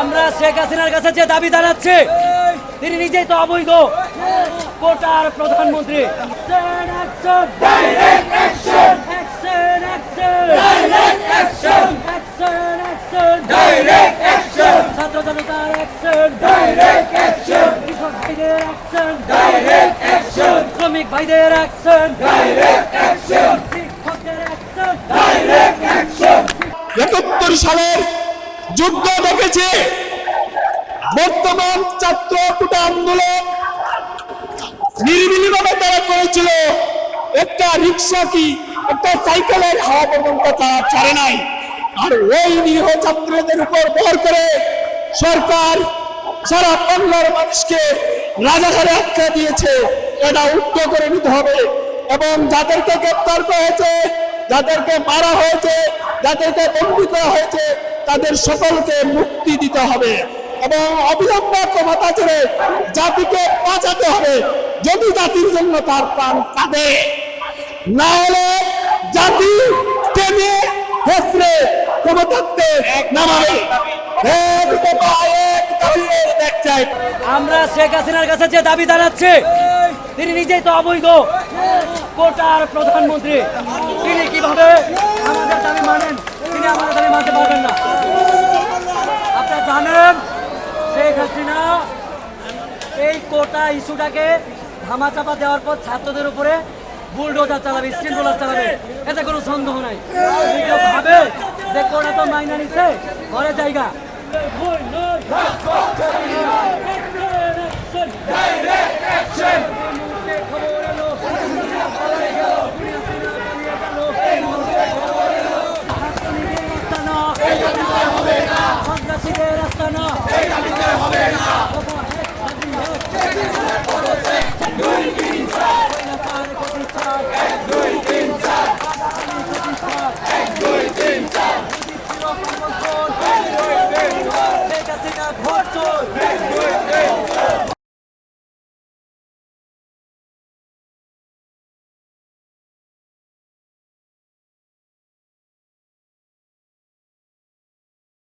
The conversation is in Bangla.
আমরা শেখ হাসিনার কাছে যে দাবি জানাচ্ছি, তিনি নিজেই তো অবৈধ কোটার প্রধানমন্ত্রী। ছাত্র জনতার অ্যাকশন, কৃষক ভাইদের অ্যাকশন, শ্রমিক ভাইদের অ্যাকশন, শিক্ষকদের অ্যাকশন। ৭১ সালের যুদ্ধ দেখেছে, বর্তমান ছাত্র কোটা আন্দোলন নির্বিলিভাবে তারা করেছিল। একটা রিক্সা কি একটা সাইকেলের হাওয়া পর্যন্ত তারা ছাড়ে নাই। আর ওই নিরীহ ছাত্রদের উপর ভর করে সরকার সারা বাংলার মানুষকে রাজাকারে আখ্যা দিয়েছে। এটা উদ্ধ করে নিতে হবে এবং যাদেরকে গ্রেপ্তার করা হয়েছে, যাদেরকে মারা হয়েছে, যাদেরকে বন্দী করা হয়েছে, তাদের সকলকে মুক্তি দিতে হবে এবং অবিলম্বে ক্ষমতা ছেড়ে জাতিকে বাঁচাতে হবে। যদি জাতির জন্য তার প্রাণ কাঁদে, না হলে জাতি টেনে হেসড়ে ক্ষমতাতে নামাবে। আমরা শেখ হাসিনার কাছে যে দাবি জানাচ্ছি, তিনি নিজেই তো অবৈধ কোটার প্রধানমন্ত্রী। তিনি কিভাবে আমাদের দাবি মানেন? তিনি আমাদের দাবি মানতে পারবেন না। আপনারা জানেন, শেখ হাসিনা এই কোটা ইস্যুটাকে ধামাচাপা দেওয়ার পর ছাত্রদের উপরে বুলডোজার চালাবে, স্টিল রোলার চালাবে, এতে কোনো সন্দেহ নাই। কেউ ভাবে যে কোটা তো মাইনা নিচ্ছে, ঘরে জায়গা। সন্ত্রাসীদের রাস্তা না।